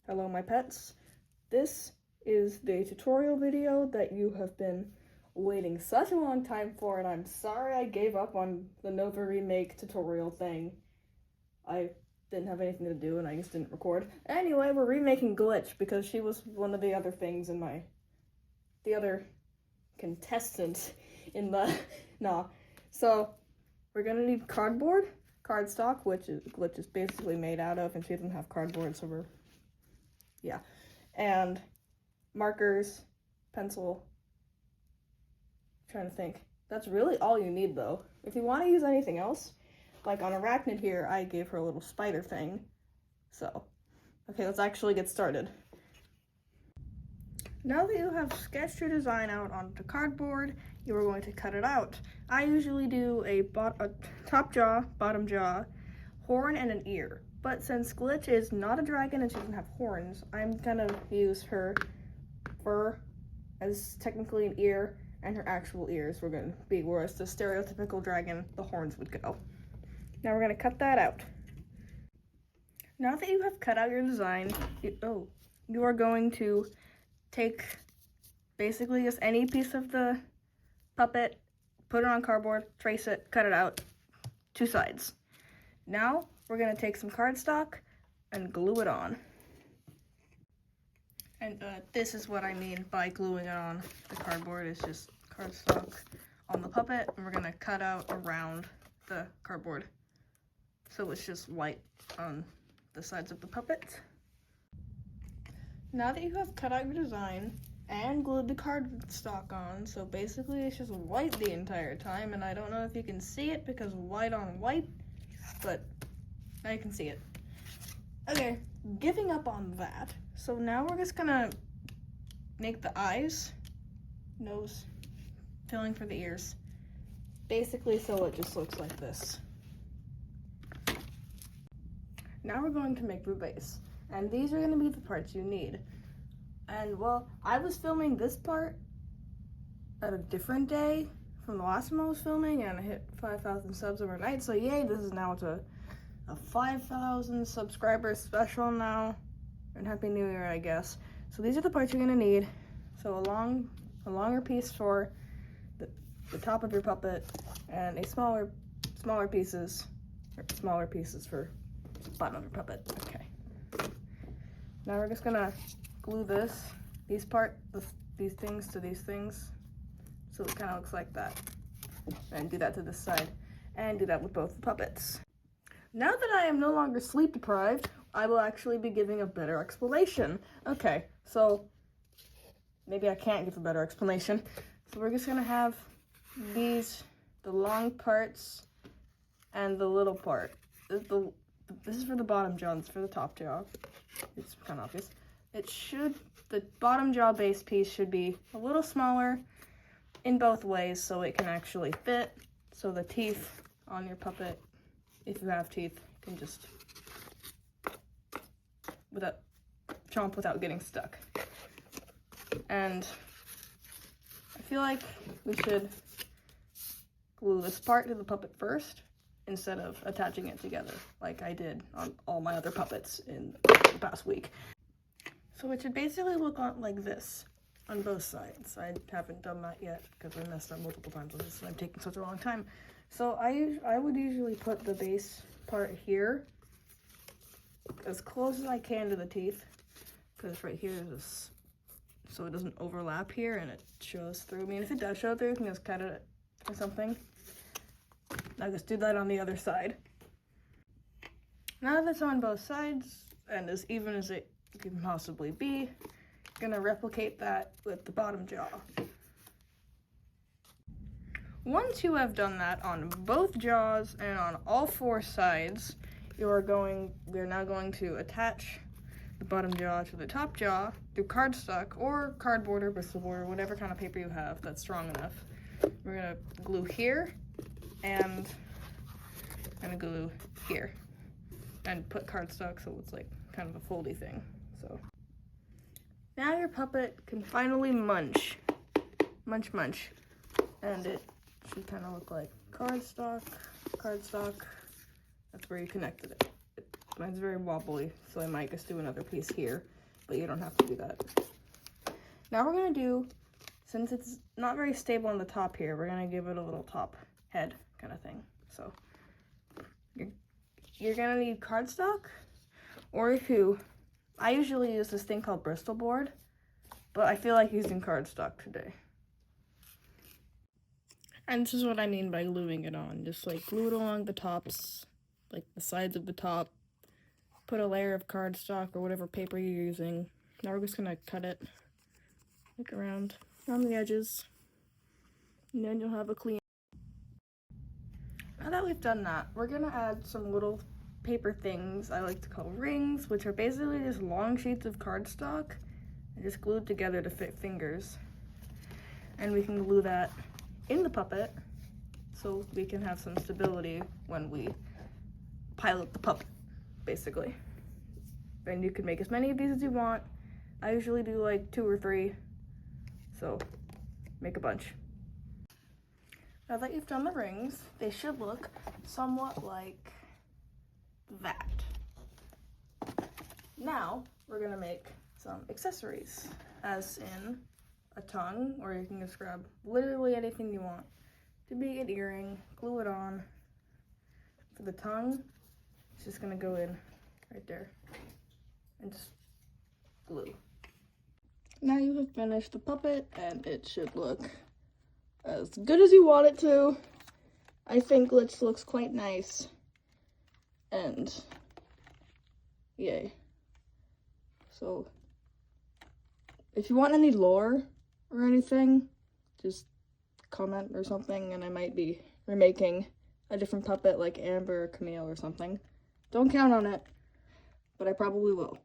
Hello my pets. This is the tutorial video that you have been waiting such a long time for, and I'm sorry I gave up on the Nova remake tutorial thing. I didn't have anything to do and I just didn't record. Anyway, we're remaking Glitch because she was one of the other things in the other contestant in the, So, we're gonna need cardstock, which Glitch is basically made out of, and she doesn't have cardboard, so yeah. And markers, pencil. I'm trying to think. That's really all you need though. If you want to use anything else, like on Arachnid here, I gave her a little spider thing. So, okay, let's actually get started. Now that you have sketched your design out onto cardboard, you are going to cut it out. I usually do a top jaw, bottom jaw, horn, and an ear. But since Glitch is not a dragon and she doesn't have horns, I'm gonna use her fur as technically an ear, and her actual ears were gonna be where it's the stereotypical dragon, the horns would go. Now we're gonna cut that out. Now that you have cut out your design, you are going to take basically just any piece of the puppet, put it on cardboard, trace it, cut it out, two sides. Now we're gonna take some cardstock and glue it on. And this is what I mean by gluing it on the cardboard. It's just cardstock on the puppet, and we're gonna cut out around the cardboard. So it's just white on the sides of the puppet. Now that you have cut out your design and glued the cardstock on, so basically it's just white the entire time, and I don't know if you can see it because white on white, but now you can see it. Okay, giving up on that. So now we're just gonna make the eyes, nose, filling for the ears. Basically so it just looks like this. Now we're going to make the base. And these are gonna be the parts you need. And well, I was filming this part at a different day from the last one I was filming, and I hit 5,000 subs overnight, so yay, this is now a 5,000 subscriber special now, and Happy New Year, I guess. So these are the parts you're gonna need. So a longer piece for the top of your puppet, and smaller pieces for the bottom of your puppet. Okay. Now we're just gonna glue these things to these things, so it kind of looks like that. And do that to this side, and do that with both the puppets. Now that I am no longer sleep deprived, I will actually be giving a better explanation. Okay, so maybe I can't give a better explanation. So we're just gonna have the long parts and the little part. This is for the bottom jaw, this is for the top jaw. It's kind of obvious. The bottom jaw base piece should be a little smaller in both ways so it can actually fit. So the teeth on your puppet, if you have teeth, can just chomp without getting stuck. And I feel like we should glue this part to the puppet first instead of attaching it together like I did on all my other puppets in the past week. So it should basically look like this on both sides. I haven't done that yet because I messed up multiple times on this and I'm taking such a long time. So I would usually put the base part here as close as I can to the teeth, because right here is this, so it doesn't overlap here and it shows through. I mean, if it does show through, you can just cut it or something. Now just do that on the other side. Now that's on both sides and as even as it can possibly be, I'm gonna replicate that with the bottom jaw. Once you have done that on both jaws and on all four sides, we're now going to attach the bottom jaw to the top jaw through cardstock or cardboard or Bristol board or whatever kind of paper you have that's strong enough. We're gonna glue here and glue here and put cardstock so it's like kind of a foldy thing. So now your puppet can finally munch, and it should kind of look like cardstock. That's where you connected it. Mine's very wobbly, so I might just do another piece here, but you don't have to do that. Now we're gonna do, since it's not very stable on the top here, we're gonna give it a little top head kind of thing. So you're gonna need cardstock, or I usually use this thing called Bristol board, but I feel like using cardstock today. And this is what I mean by gluing it on. Just like glue it along the tops, like the sides of the top. Put a layer of cardstock or whatever paper you're using. Now we're just gonna cut it like around the edges. And then you'll have a clean. Now that we've done that, we're gonna add some little paper things I like to call rings, which are basically just long sheets of cardstock and just glued together to fit fingers. And we can glue that in the puppet so we can have some stability when we pilot the puppet, basically. And you can make as many of these as you want. I usually do like 2 or 3, so make a bunch. Now that you've done the rings, they should look somewhat like that. Now we're gonna make some accessories, as in a tongue, or you can just grab literally anything you want to be an earring, glue it on. For the tongue, it's just gonna go in right there and just glue. Now you have finished the puppet, and it should look as good as you want it to. I think it looks quite nice, and yay. So if you want any lore or anything, just comment or something, and I might be remaking a different puppet like Amber or Camille or something. Don't count on it, but I probably will.